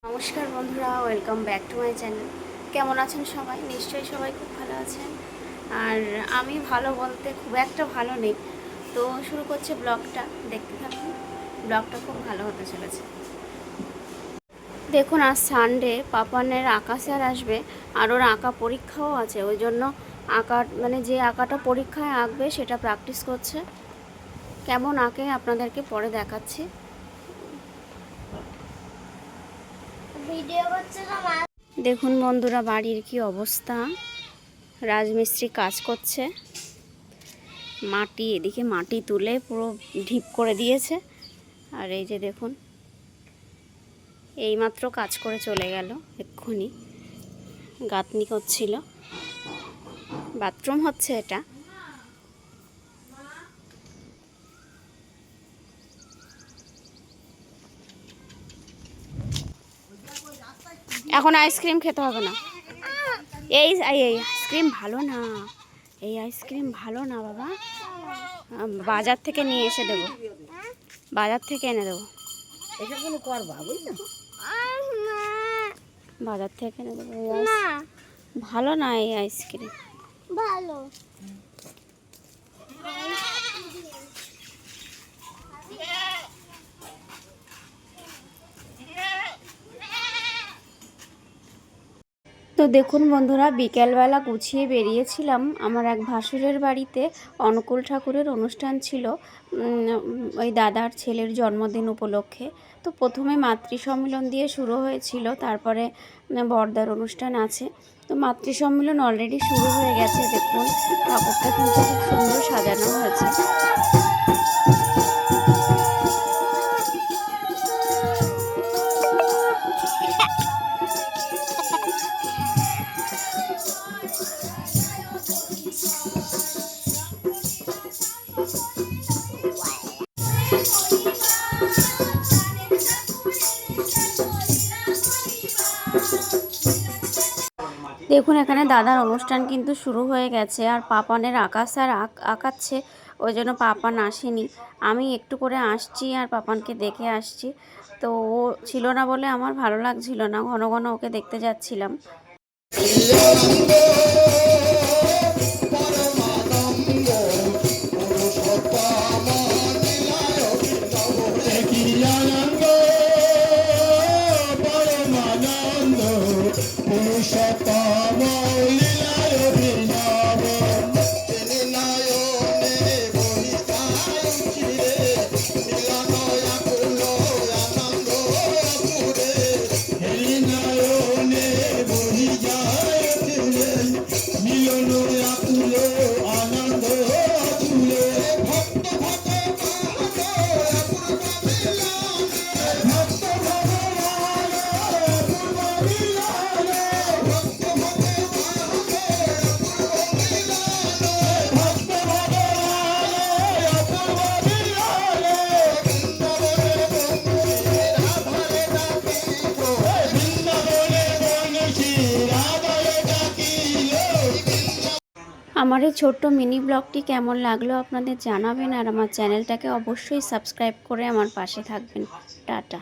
নমস্কার বন্ধুরা, welcome back to my channel. কেমন আছেন সবাই? নিশ্চয়ই সবাই খুব ভালো আছেন। আর আমি ভালো বলতে খুব একটা ভালো নেই। তো শুরু করছে ব্লগটা, দেখতে থাকুন। ব্লগটা খুব ভালো হতে চলেছে। দেখুন, আজ সানডে, পাপানের আঁকা স্যার আসবে আর ওর আঁকা পরীক্ষাও আছে। ওই জন্য যে আঁকাটা পরীক্ষায় আঁকবে সেটা প্র্যাকটিস করছে। কেমন আঁকে আপনাদেরকে পরে দেখাচ্ছি। দেখুন বন্ধুরা, বাড়ির কি অবস্থা। রাজমিস্ত্রি কাজ করছে। এদিকে মাটি তুলে পুরো ঢিপ করে দিয়েছে। আর এই যে দেখুন, এইমাত্র কাজ করে চলে গেল, এক্ষুনি গাঁথনি করছিল। বাথরুম হচ্ছে এটা। এখন আইসক্রিম খেতে হবে না। এই আইসক্রিম ভালো না, এই আইসক্রিম ভালো না বাবা। বাজার থেকে নিয়ে এসে দেবো, বাজার থেকে এনে দেবো। বাজার থেকে এনে দেবো। ভালো না এই আইসক্রিম, ভালো। তো দেখুন বন্ধুরা, বিকেলবেলা গুছিয়ে বেরিয়েছিলাম আমার এক ভাসুরের বাড়িতে। অনুকূল ঠাকুরের অনুষ্ঠান ছিল, ওই দাদার ছেলের জন্মদিন উপলক্ষে। তো প্রথমে মাতৃ সম্মেলন দিয়ে শুরু হয়েছিল, তারপরে বরদার অনুষ্ঠান আছে। তো মাতৃ সম্মেলন অলরেডি শুরু হয়ে গেছে। দেখুন, ঠাকুরটা কিন্তু খুব সুন্দর সাজানো হয়েছে। দেখুন, এখানে দাদার অনুষ্ঠান কিন্তু শুরু হয়ে গেছে। আর পাপানের আঁকা স্যার আঁকাচ্ছে, ওই জন্য পাপান আসেনি। আমি একটু করে আসছি আর পাপানকে দেখে আসছি। তো ও ছিল না বলে আমার ভালো লাগছিল না, ঘন ঘন ওকে দেখতে যাচ্ছিলাম। আমার এই ছোট্ট মিনি ব্লগটি কেমন লাগলো আপনাদের জানাবেন। আর আমার চ্যানেলটাকে অবশ্যই সাবস্ক্রাইব করে আমার পাশে থাকবেন। টাটা।